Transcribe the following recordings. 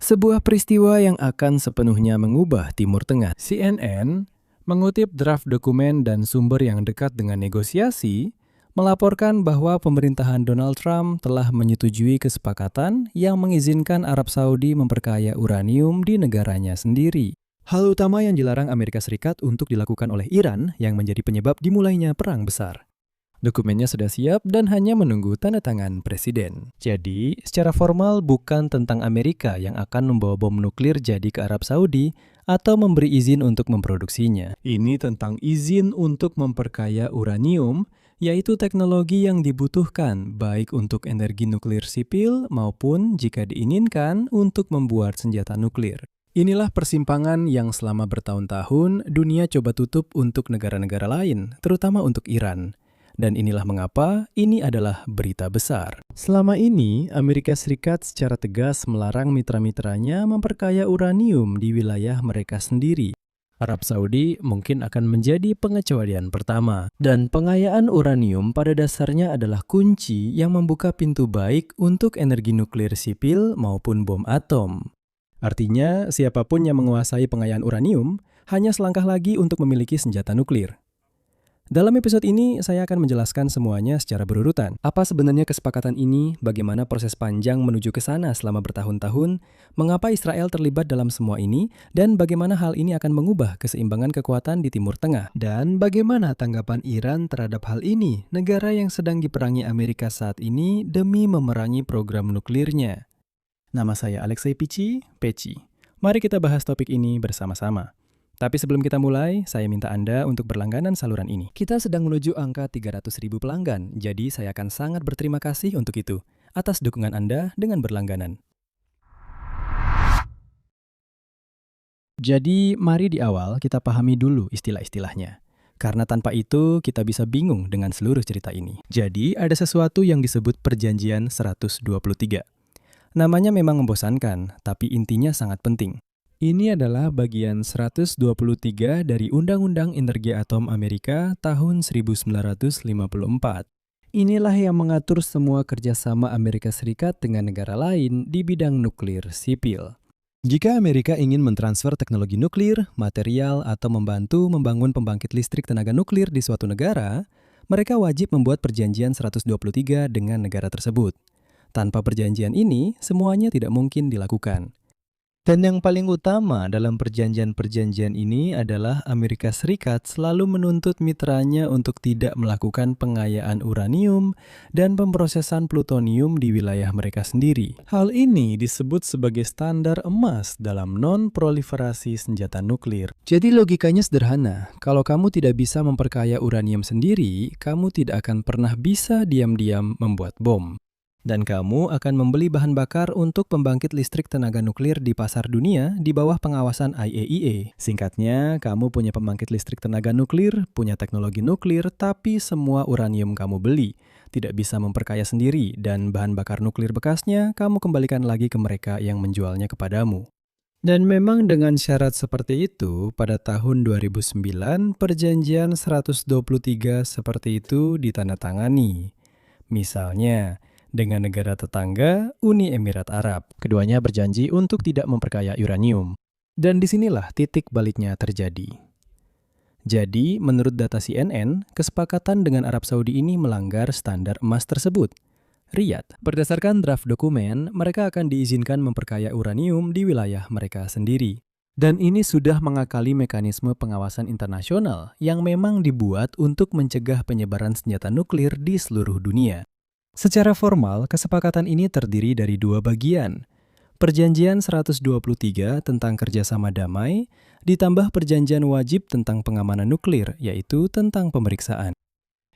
Sebuah peristiwa yang akan sepenuhnya mengubah Timur Tengah. CNN mengutip draft dokumen dan sumber yang dekat dengan negosiasi, melaporkan bahwa pemerintahan Donald Trump telah menyetujui kesepakatan yang mengizinkan Arab Saudi memperkaya uranium di negaranya sendiri. Hal utama yang dilarang Amerika Serikat untuk dilakukan oleh Iran yang menjadi penyebab dimulainya perang besar. Dokumennya sudah siap dan hanya menunggu tanda tangan presiden. Jadi, secara formal bukan tentang Amerika yang akan membawa bom nuklir jadi ke Arab Saudi atau memberi izin untuk memproduksinya. Ini tentang izin untuk memperkaya uranium, yaitu teknologi yang dibutuhkan baik untuk energi nuklir sipil maupun jika diinginkan untuk membuat senjata nuklir. Inilah persimpangan yang selama bertahun-tahun dunia coba tutup untuk negara-negara lain, terutama untuk Iran. Dan inilah mengapa ini adalah berita besar. Selama ini, Amerika Serikat secara tegas melarang mitra-mitranya memperkaya uranium di wilayah mereka sendiri. Arab Saudi mungkin akan menjadi pengecualian pertama. Dan pengayaan uranium pada dasarnya adalah kunci yang membuka pintu baik untuk energi nuklir sipil maupun bom atom. Artinya, siapapun yang menguasai pengayaan uranium hanya selangkah lagi untuk memiliki senjata nuklir. Dalam episode ini, saya akan menjelaskan semuanya secara berurutan. Apa sebenarnya kesepakatan ini, bagaimana proses panjang menuju ke sana selama bertahun-tahun, mengapa Israel terlibat dalam semua ini, dan bagaimana hal ini akan mengubah keseimbangan kekuatan di Timur Tengah. Dan bagaimana tanggapan Iran terhadap hal ini, negara yang sedang diperangi Amerika saat ini demi memerangi program nuklirnya. Nama saya Alexei Peci. Mari kita bahas topik ini bersama-sama. Tapi sebelum kita mulai, saya minta Anda untuk berlangganan saluran ini. Kita sedang menuju angka 300.000 pelanggan, jadi saya akan sangat berterima kasih untuk itu, atas dukungan Anda dengan berlangganan. Jadi, mari di awal kita pahami dulu istilah-istilahnya. Karena tanpa itu, kita bisa bingung dengan seluruh cerita ini. Jadi, ada sesuatu yang disebut Perjanjian 123. Namanya memang membosankan, tapi intinya sangat penting. Ini adalah bagian 123 dari Undang-Undang Energi Atom Amerika tahun 1954. Inilah yang mengatur semua kerjasama Amerika Serikat dengan negara lain di bidang nuklir sipil. Jika Amerika ingin mentransfer teknologi nuklir, material, atau membantu membangun pembangkit listrik tenaga nuklir di suatu negara, mereka wajib membuat Perjanjian 123 dengan negara tersebut. Tanpa perjanjian ini, semuanya tidak mungkin dilakukan. Dan yang paling utama dalam perjanjian-perjanjian ini adalah Amerika Serikat selalu menuntut mitranya untuk tidak melakukan pengayaan uranium dan pemrosesan plutonium di wilayah mereka sendiri. Hal ini disebut sebagai standar emas dalam non-proliferasi senjata nuklir. Jadi logikanya sederhana, kalau kamu tidak bisa memperkaya uranium sendiri, kamu tidak akan pernah bisa diam-diam membuat bom. Dan kamu akan membeli bahan bakar untuk pembangkit listrik tenaga nuklir di pasar dunia di bawah pengawasan IAEA. Singkatnya, kamu punya pembangkit listrik tenaga nuklir, punya teknologi nuklir, tapi semua uranium kamu beli. Tidak bisa memperkaya sendiri, dan bahan bakar nuklir bekasnya kamu kembalikan lagi ke mereka yang menjualnya kepadamu. Dan memang dengan syarat seperti itu, pada tahun 2009, Perjanjian 123 seperti itu ditandatangani. Misalnya, dengan negara tetangga Uni Emirat Arab. Keduanya berjanji untuk tidak memperkaya uranium. Dan disinilah titik baliknya terjadi. Jadi, menurut data CNN, kesepakatan dengan Arab Saudi ini melanggar standar emas tersebut. Riyadh, berdasarkan draft dokumen, mereka akan diizinkan memperkaya uranium di wilayah mereka sendiri. Dan ini sudah mengakali mekanisme pengawasan internasional yang memang dibuat untuk mencegah penyebaran senjata nuklir di seluruh dunia. Secara formal, kesepakatan ini terdiri dari dua bagian. Perjanjian 123 tentang kerjasama damai, ditambah perjanjian wajib tentang pengamanan nuklir, yaitu tentang pemeriksaan.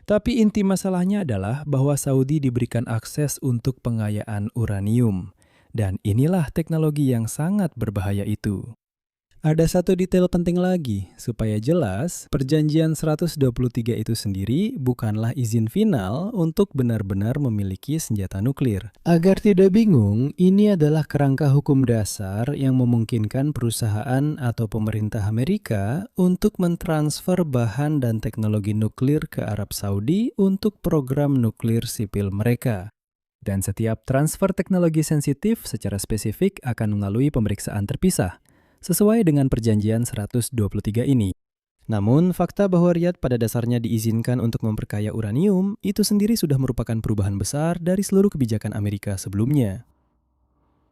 Tapi inti masalahnya adalah bahwa Saudi diberikan akses untuk pengayaan uranium. Dan inilah teknologi yang sangat berbahaya itu. Ada satu detail penting lagi, supaya jelas, Perjanjian 123 itu sendiri bukanlah izin final untuk benar-benar memiliki senjata nuklir. Agar tidak bingung, ini adalah kerangka hukum dasar yang memungkinkan perusahaan atau pemerintah Amerika untuk mentransfer bahan dan teknologi nuklir ke Arab Saudi untuk program nuklir sipil mereka. Dan setiap transfer teknologi sensitif secara spesifik akan melalui pemeriksaan terpisah, sesuai dengan perjanjian 123 ini. Namun, fakta bahwa Riyadh pada dasarnya diizinkan untuk memperkaya uranium itu sendiri sudah merupakan perubahan besar dari seluruh kebijakan Amerika sebelumnya.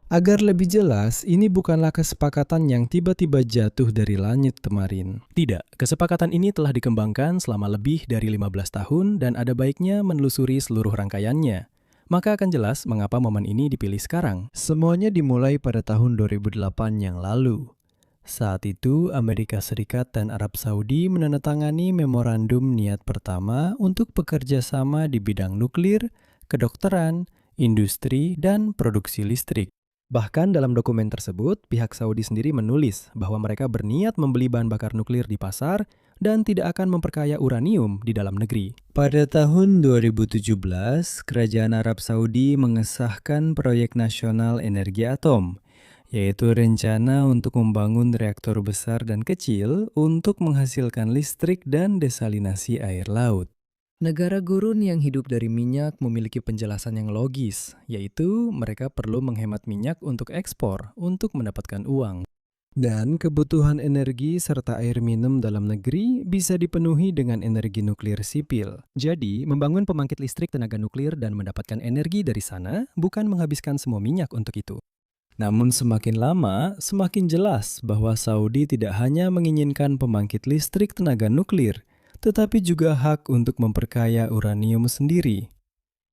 Agar lebih jelas, ini bukanlah kesepakatan yang tiba-tiba jatuh dari langit kemarin. Tidak, kesepakatan ini telah dikembangkan selama lebih dari 15 tahun dan ada baiknya menelusuri seluruh rangkaiannya. Maka akan jelas mengapa momen ini dipilih sekarang. Semuanya dimulai pada tahun 2008 yang lalu. Saat itu, Amerika Serikat dan Arab Saudi menandatangani memorandum niat pertama untuk bekerja sama di bidang nuklir, kedokteran, industri, dan produksi listrik. Bahkan dalam dokumen tersebut, pihak Saudi sendiri menulis bahwa mereka berniat membeli bahan bakar nuklir di pasar dan tidak akan memperkaya uranium di dalam negeri. Pada tahun 2017, Kerajaan Arab Saudi mengesahkan Proyek Nasional Energi Atom, yaitu rencana untuk membangun reaktor besar dan kecil untuk menghasilkan listrik dan desalinasi air laut. Negara gurun yang hidup dari minyak memiliki penjelasan yang logis, yaitu mereka perlu menghemat minyak untuk ekspor untuk mendapatkan uang. Dan kebutuhan energi serta air minum dalam negeri bisa dipenuhi dengan energi nuklir sipil. Jadi, membangun pembangkit listrik tenaga nuklir dan mendapatkan energi dari sana bukan menghabiskan semua minyak untuk itu. Namun semakin lama, semakin jelas bahwa Saudi tidak hanya menginginkan pembangkit listrik tenaga nuklir, tetapi juga hak untuk memperkaya uranium sendiri.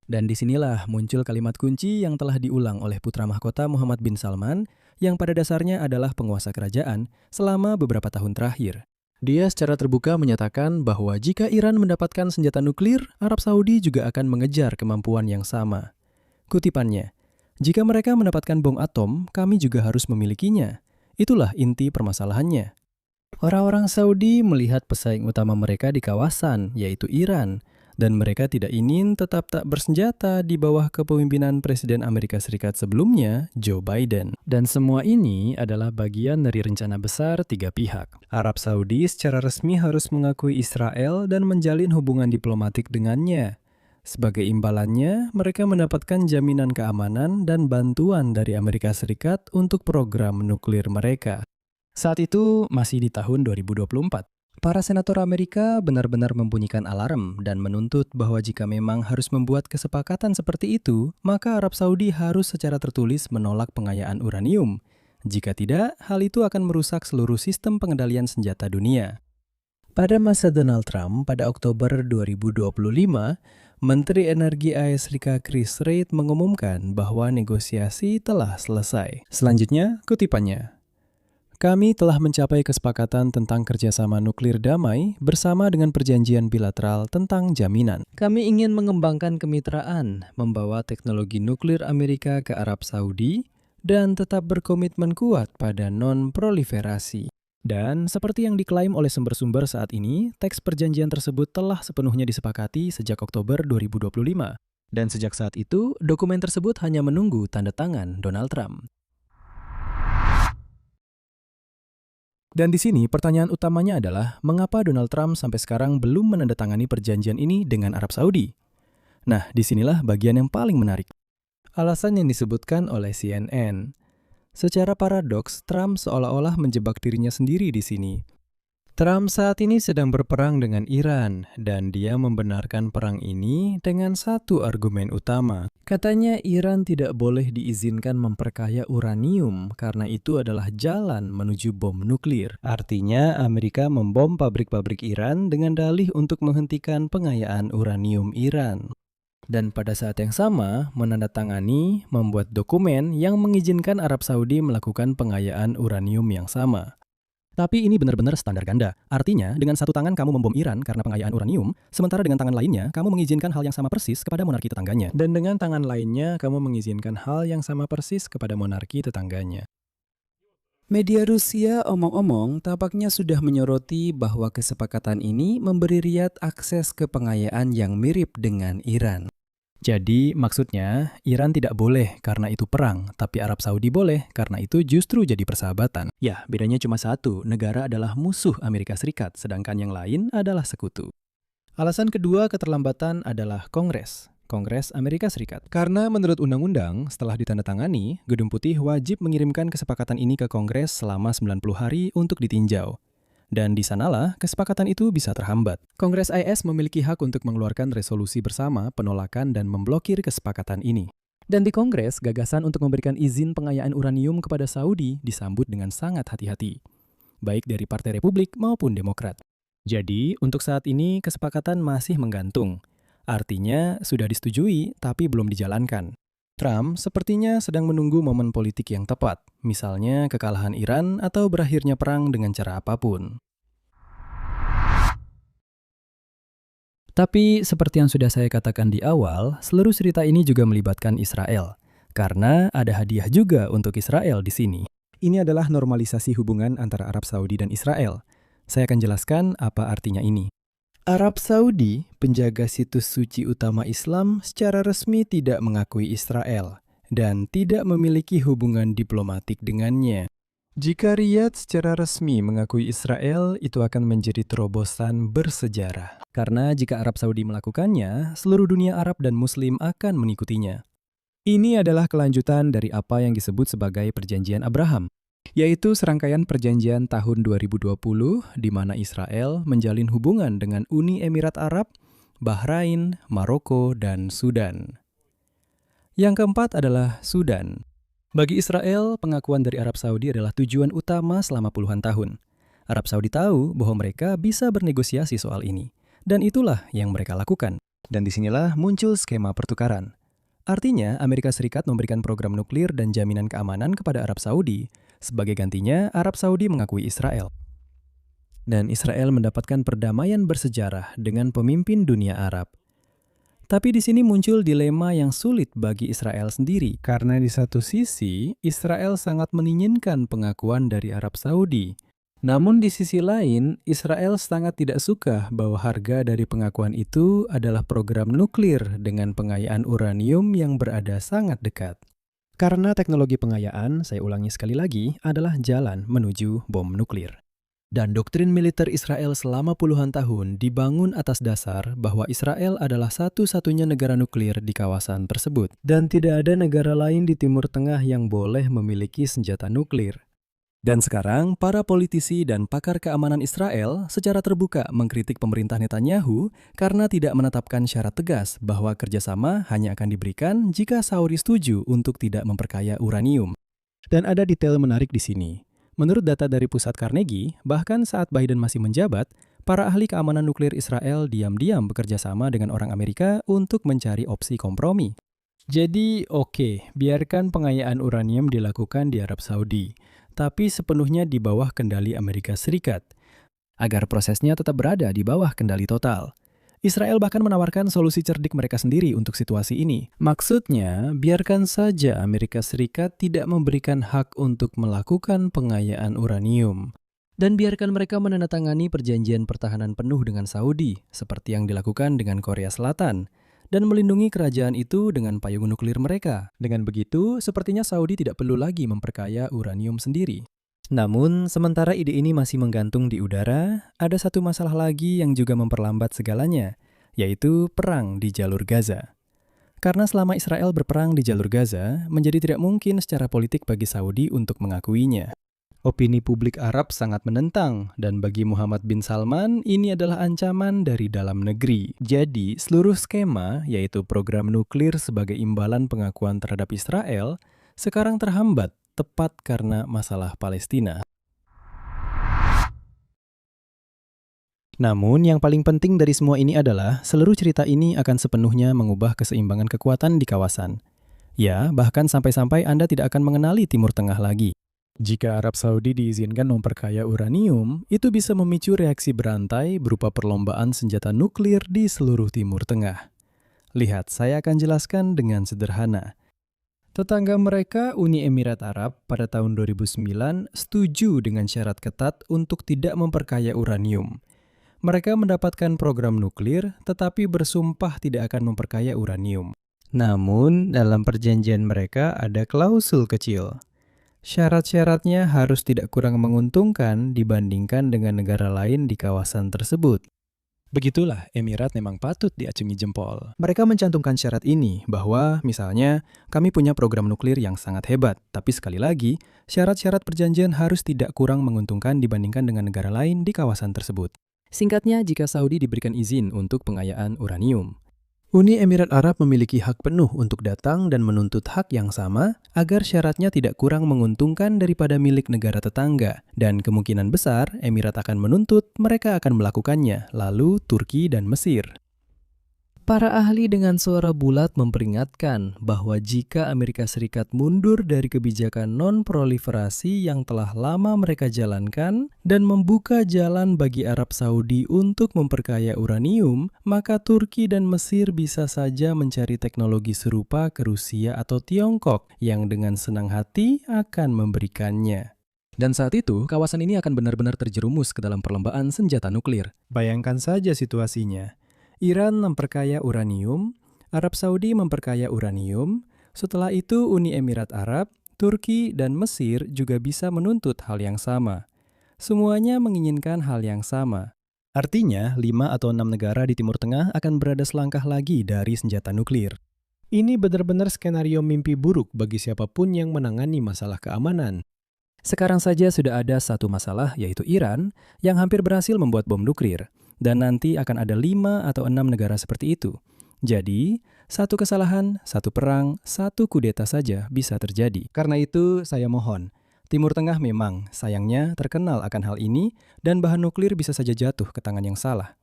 Dan disinilah muncul kalimat kunci yang telah diulang oleh putra mahkota Muhammad bin Salman, yang pada dasarnya adalah penguasa kerajaan selama beberapa tahun terakhir. Dia secara terbuka menyatakan bahwa jika Iran mendapatkan senjata nuklir, Arab Saudi juga akan mengejar kemampuan yang sama. Kutipannya, "Jika mereka mendapatkan bom atom, kami juga harus memilikinya." Itulah inti permasalahannya. Orang-orang Saudi melihat pesaing utama mereka di kawasan, yaitu Iran, dan mereka tidak ingin tetap tak bersenjata di bawah kepemimpinan Presiden Amerika Serikat sebelumnya, Joe Biden. Dan semua ini adalah bagian dari rencana besar tiga pihak. Arab Saudi secara resmi harus mengakui Israel dan menjalin hubungan diplomatik dengannya. Sebagai imbalannya, mereka mendapatkan jaminan keamanan dan bantuan dari Amerika Serikat untuk program nuklir mereka. Saat itu masih di tahun 2024. Para senator Amerika benar-benar membunyikan alarm dan menuntut bahwa jika memang harus membuat kesepakatan seperti itu, maka Arab Saudi harus secara tertulis menolak pengayaan uranium. Jika tidak, hal itu akan merusak seluruh sistem pengendalian senjata dunia. Pada masa Donald Trump pada Oktober 2025, Menteri Energi AS Chris Reid mengumumkan bahwa negosiasi telah selesai. Selanjutnya, kutipannya. Kami telah mencapai kesepakatan tentang kerjasama nuklir damai bersama dengan perjanjian bilateral tentang jaminan. Kami ingin mengembangkan kemitraan, membawa teknologi nuklir Amerika ke Arab Saudi, dan tetap berkomitmen kuat pada non-proliferasi. Dan seperti yang diklaim oleh sumber-sumber saat ini, teks perjanjian tersebut telah sepenuhnya disepakati sejak Oktober 2025. Dan sejak saat itu, dokumen tersebut hanya menunggu tanda tangan Donald Trump. Dan di sini pertanyaan utamanya adalah, mengapa Donald Trump sampai sekarang belum menandatangani perjanjian ini dengan Arab Saudi? Nah, disinilah bagian yang paling menarik. Alasan yang disebutkan oleh CNN. Secara paradoks, Trump seolah-olah menjebak dirinya sendiri di sini. Trump saat ini sedang berperang dengan Iran, dan dia membenarkan perang ini dengan satu argumen utama. Katanya Iran tidak boleh diizinkan memperkaya uranium karena itu adalah jalan menuju bom nuklir. Artinya Amerika membom pabrik-pabrik Iran dengan dalih untuk menghentikan pengayaan uranium Iran. Dan pada saat yang sama, menandatangani membuat dokumen yang mengizinkan Arab Saudi melakukan pengayaan uranium yang sama. Tapi ini benar-benar standar ganda. Artinya, dengan satu tangan kamu membom Iran karena pengayaan uranium, sementara dengan tangan lainnya, kamu mengizinkan hal yang sama persis kepada monarki tetangganya. Dan dengan tangan lainnya, kamu mengizinkan hal yang sama persis kepada monarki tetangganya. Media Rusia omong-omong tampaknya sudah menyoroti bahwa kesepakatan ini memberi Riyadh akses ke pengayaan yang mirip dengan Iran. Jadi maksudnya Iran tidak boleh karena itu perang, tapi Arab Saudi boleh karena itu justru jadi persahabatan. Ya, bedanya cuma satu, negara adalah musuh Amerika Serikat, sedangkan yang lain adalah sekutu. Alasan kedua keterlambatan adalah Kongres. Kongres Amerika Serikat. Karena menurut undang-undang, setelah ditandatangani, Gedung Putih wajib mengirimkan kesepakatan ini ke Kongres selama 90 hari untuk ditinjau. Dan di sanalah kesepakatan itu bisa terhambat. Kongres IS memiliki hak untuk mengeluarkan resolusi bersama penolakan dan memblokir kesepakatan ini. Dan di Kongres, gagasan untuk memberikan izin pengayaan uranium kepada Saudi disambut dengan sangat hati-hati, baik dari Partai Republik maupun Demokrat. Jadi, untuk saat ini kesepakatan masih menggantung. Artinya, sudah disetujui tapi belum dijalankan. Trump sepertinya sedang menunggu momen politik yang tepat, misalnya kekalahan Iran atau berakhirnya perang dengan cara apapun. Tapi, seperti yang sudah saya katakan di awal, seluruh cerita ini juga melibatkan Israel. Karena ada hadiah juga untuk Israel di sini. Ini adalah normalisasi hubungan antara Arab Saudi dan Israel. Saya akan jelaskan apa artinya ini. Arab Saudi, penjaga situs suci utama Islam, secara resmi tidak mengakui Israel dan tidak memiliki hubungan diplomatik dengannya. Jika Riyadh secara resmi mengakui Israel, itu akan menjadi terobosan bersejarah. Karena jika Arab Saudi melakukannya, seluruh dunia Arab dan Muslim akan mengikutinya. Ini adalah kelanjutan dari apa yang disebut sebagai Perjanjian Abraham, yaitu serangkaian perjanjian tahun 2020 di mana Israel menjalin hubungan dengan Uni Emirat Arab, Bahrain, Maroko, dan Sudan. Yang keempat adalah Sudan. Bagi Israel, pengakuan dari Arab Saudi adalah tujuan utama selama puluhan tahun. Arab Saudi tahu bahwa mereka bisa bernegosiasi soal ini, dan itulah yang mereka lakukan. Dan disinilah muncul skema pertukaran. Artinya, Amerika Serikat memberikan program nuklir dan jaminan keamanan kepada Arab Saudi. Sebagai gantinya, Arab Saudi mengakui Israel. Dan Israel mendapatkan perdamaian bersejarah dengan pemimpin dunia Arab. Tapi di sini muncul dilema yang sulit bagi Israel sendiri. Karena di satu sisi, Israel sangat menginginkan pengakuan dari Arab Saudi. Namun di sisi lain, Israel sangat tidak suka bahwa harga dari pengakuan itu adalah program nuklir dengan pengayaan uranium yang berada sangat dekat. Karena teknologi pengayaan, saya ulangi sekali lagi, adalah jalan menuju bom nuklir. Dan doktrin militer Israel selama puluhan tahun dibangun atas dasar bahwa Israel adalah satu-satunya negara nuklir di kawasan tersebut. Dan tidak ada negara lain di Timur Tengah yang boleh memiliki senjata nuklir. Dan sekarang, para politisi dan pakar keamanan Israel secara terbuka mengkritik pemerintah Netanyahu karena tidak menetapkan syarat tegas bahwa kerjasama hanya akan diberikan jika Saudi setuju untuk tidak memperkaya uranium. Dan ada detail menarik di sini. Menurut data dari Pusat Carnegie, bahkan saat Biden masih menjabat, para ahli keamanan nuklir Israel diam-diam bekerja sama dengan orang Amerika untuk mencari opsi kompromi. Jadi, oke, biarkan pengayaan uranium dilakukan di Arab Saudi, tapi sepenuhnya di bawah kendali Amerika Serikat, agar prosesnya tetap berada di bawah kendali total. Israel bahkan menawarkan solusi cerdik mereka sendiri untuk situasi ini. Maksudnya, biarkan saja Amerika Serikat tidak memberikan hak untuk melakukan pengayaan uranium. Dan biarkan mereka menandatangani perjanjian pertahanan penuh dengan Saudi, seperti yang dilakukan dengan Korea Selatan, dan melindungi kerajaan itu dengan payung nuklir mereka. Dengan begitu, sepertinya Saudi tidak perlu lagi memperkaya uranium sendiri. Namun, sementara ide ini masih menggantung di udara, ada satu masalah lagi yang juga memperlambat segalanya, yaitu perang di jalur Gaza. Karena selama Israel berperang di jalur Gaza, menjadi tidak mungkin secara politik bagi Saudi untuk mengakuinya. Opini publik Arab sangat menentang, dan bagi Muhammad bin Salman, ini adalah ancaman dari dalam negeri. Jadi, seluruh skema, yaitu program nuklir sebagai imbalan pengakuan terhadap Israel, sekarang terhambat, tepat karena masalah Palestina. Namun, yang paling penting dari semua ini adalah, seluruh cerita ini akan sepenuhnya mengubah keseimbangan kekuatan di kawasan. Ya, bahkan sampai-sampai Anda tidak akan mengenali Timur Tengah lagi. Jika Arab Saudi diizinkan memperkaya uranium, itu bisa memicu reaksi berantai berupa perlombaan senjata nuklir di seluruh Timur Tengah. Lihat, saya akan jelaskan dengan sederhana. Tetangga mereka, Uni Emirat Arab, pada tahun 2009 setuju dengan syarat ketat untuk tidak memperkaya uranium. Mereka mendapatkan program nuklir, tetapi bersumpah tidak akan memperkaya uranium. Namun, dalam perjanjian mereka ada klausul kecil. Syarat-syaratnya harus tidak kurang menguntungkan dibandingkan dengan negara lain di kawasan tersebut. Begitulah, Emirat memang patut diacungi jempol. Mereka mencantumkan syarat ini bahwa, misalnya, kami punya program nuklir yang sangat hebat, tapi sekali lagi, syarat-syarat perjanjian harus tidak kurang menguntungkan dibandingkan dengan negara lain di kawasan tersebut. Singkatnya, jika Saudi diberikan izin untuk pengayaan uranium, Uni Emirat Arab memiliki hak penuh untuk datang dan menuntut hak yang sama agar syaratnya tidak kurang menguntungkan daripada milik negara tetangga. Dan kemungkinan besar Emirat akan menuntut mereka akan melakukannya, lalu Turki dan Mesir. Para ahli dengan suara bulat memperingatkan bahwa jika Amerika Serikat mundur dari kebijakan non-proliferasi yang telah lama mereka jalankan dan membuka jalan bagi Arab Saudi untuk memperkaya uranium, maka Turki dan Mesir bisa saja mencari teknologi serupa ke Rusia atau Tiongkok yang dengan senang hati akan memberikannya. Dan saat itu, kawasan ini akan benar-benar terjerumus ke dalam perlombaan senjata nuklir. Bayangkan saja situasinya. Iran memperkaya uranium, Arab Saudi memperkaya uranium, setelah itu Uni Emirat Arab, Turki, dan Mesir juga bisa menuntut hal yang sama. Semuanya menginginkan hal yang sama. Artinya, 5 atau 6 negara di Timur Tengah akan berada selangkah lagi dari senjata nuklir. Ini benar-benar skenario mimpi buruk bagi siapapun yang menangani masalah keamanan. Sekarang saja sudah ada satu masalah, yaitu Iran, yang hampir berhasil membuat bom nuklir. Dan nanti akan ada 5 atau 6 negara seperti itu. Jadi, satu kesalahan, satu perang, satu kudeta saja bisa terjadi. Karena itu, saya mohon, Timur Tengah memang, sayangnya, terkenal akan hal ini, dan bahan nuklir bisa saja jatuh ke tangan yang salah.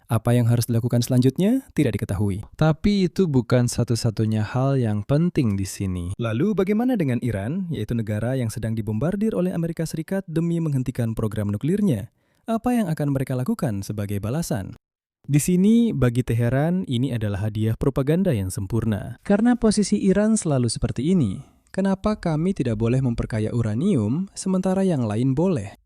Apa yang harus dilakukan selanjutnya, tidak diketahui. Tapi itu bukan satu-satunya hal yang penting di sini. Lalu bagaimana dengan Iran, yaitu negara yang sedang dibombardir oleh Amerika Serikat demi menghentikan program nuklirnya? Apa yang akan mereka lakukan sebagai balasan? Di sini, bagi Teheran, ini adalah hadiah propaganda yang sempurna. Karena posisi Iran selalu seperti ini, kenapa kami tidak boleh memperkaya uranium, sementara yang lain boleh?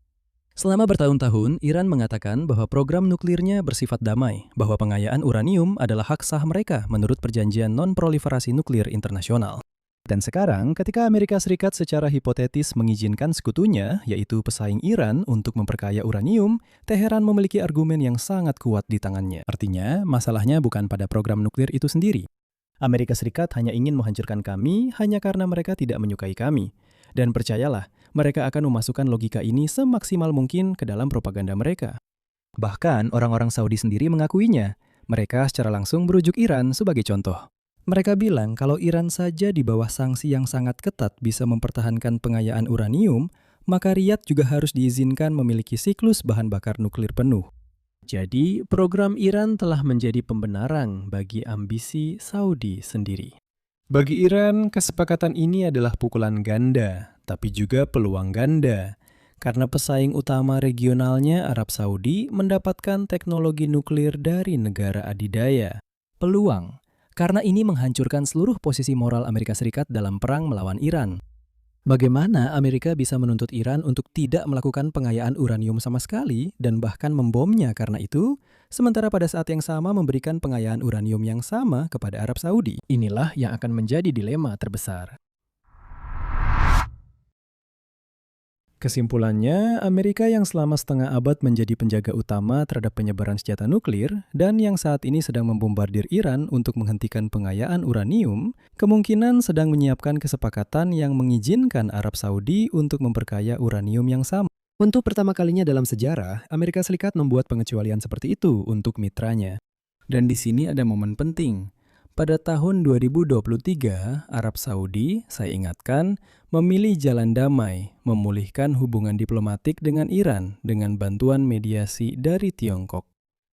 Selama bertahun-tahun, Iran mengatakan bahwa program nuklirnya bersifat damai, bahwa pengayaan uranium adalah hak sah mereka menurut perjanjian non-proliferasi nuklir internasional. Dan sekarang, ketika Amerika Serikat secara hipotetis mengizinkan sekutunya, yaitu pesaing Iran, untuk memperkaya uranium, Teheran memiliki argumen yang sangat kuat di tangannya. Artinya, masalahnya bukan pada program nuklir itu sendiri. Amerika Serikat hanya ingin menghancurkan kami hanya karena mereka tidak menyukai kami. Dan percayalah, mereka akan memasukkan logika ini semaksimal mungkin ke dalam propaganda mereka. Bahkan, orang-orang Saudi sendiri mengakuinya. Mereka secara langsung merujuk Iran sebagai contoh. Mereka bilang kalau Iran saja di bawah sanksi yang sangat ketat bisa mempertahankan pengayaan uranium, maka Riyadh juga harus diizinkan memiliki siklus bahan bakar nuklir penuh. Jadi, program Iran telah menjadi pembenaran bagi ambisi Saudi sendiri. Bagi Iran, kesepakatan ini adalah pukulan ganda, tapi juga peluang ganda. Karena pesaing utama regionalnya Arab Saudi mendapatkan teknologi nuklir dari negara adidaya. Peluang. Karena ini menghancurkan seluruh posisi moral Amerika Serikat dalam perang melawan Iran. Bagaimana Amerika bisa menuntut Iran untuk tidak melakukan pengayaan uranium sama sekali dan bahkan membomnya karena itu, sementara pada saat yang sama memberikan pengayaan uranium yang sama kepada Arab Saudi? Inilah yang akan menjadi dilema terbesar. Kesimpulannya, Amerika yang selama setengah abad menjadi penjaga utama terhadap penyebaran senjata nuklir dan yang saat ini sedang membombardir Iran untuk menghentikan pengayaan uranium, kemungkinan sedang menyiapkan kesepakatan yang mengizinkan Arab Saudi untuk memperkaya uranium yang sama. Untuk pertama kalinya dalam sejarah, Amerika Serikat membuat pengecualian seperti itu untuk mitranya. Dan di sini ada momen penting. Pada tahun 2023, Arab Saudi, saya ingatkan, memilih jalan damai, memulihkan hubungan diplomatik dengan Iran dengan bantuan mediasi dari Tiongkok.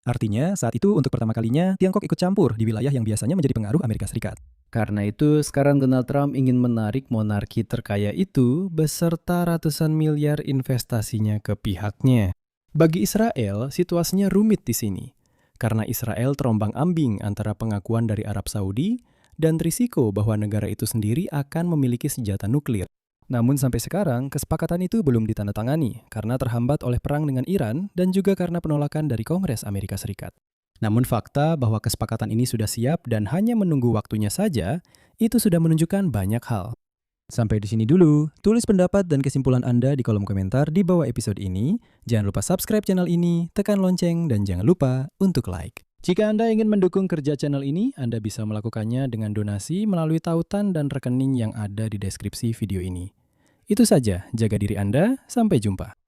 Artinya, saat itu untuk pertama kalinya, Tiongkok ikut campur di wilayah yang biasanya menjadi pengaruh Amerika Serikat. Karena itu, sekarang Donald Trump ingin menarik monarki terkaya itu beserta ratusan miliar investasinya ke pihaknya. Bagi Israel, situasinya rumit di sini. Karena Israel terombang-ambing antara pengakuan dari Arab Saudi dan risiko bahwa negara itu sendiri akan memiliki senjata nuklir. Namun sampai sekarang, kesepakatan itu belum ditandatangani karena terhambat oleh perang dengan Iran dan juga karena penolakan dari Kongres Amerika Serikat. Namun fakta bahwa kesepakatan ini sudah siap dan hanya menunggu waktunya saja, itu sudah menunjukkan banyak hal. Sampai di sini dulu. Tulis pendapat dan kesimpulan Anda di kolom komentar di bawah episode ini. Jangan lupa subscribe channel ini, tekan lonceng, dan jangan lupa untuk like. Jika Anda ingin mendukung kerja channel ini, Anda bisa melakukannya dengan donasi melalui tautan dan rekening yang ada di deskripsi video ini. Itu saja, jaga diri Anda, sampai jumpa.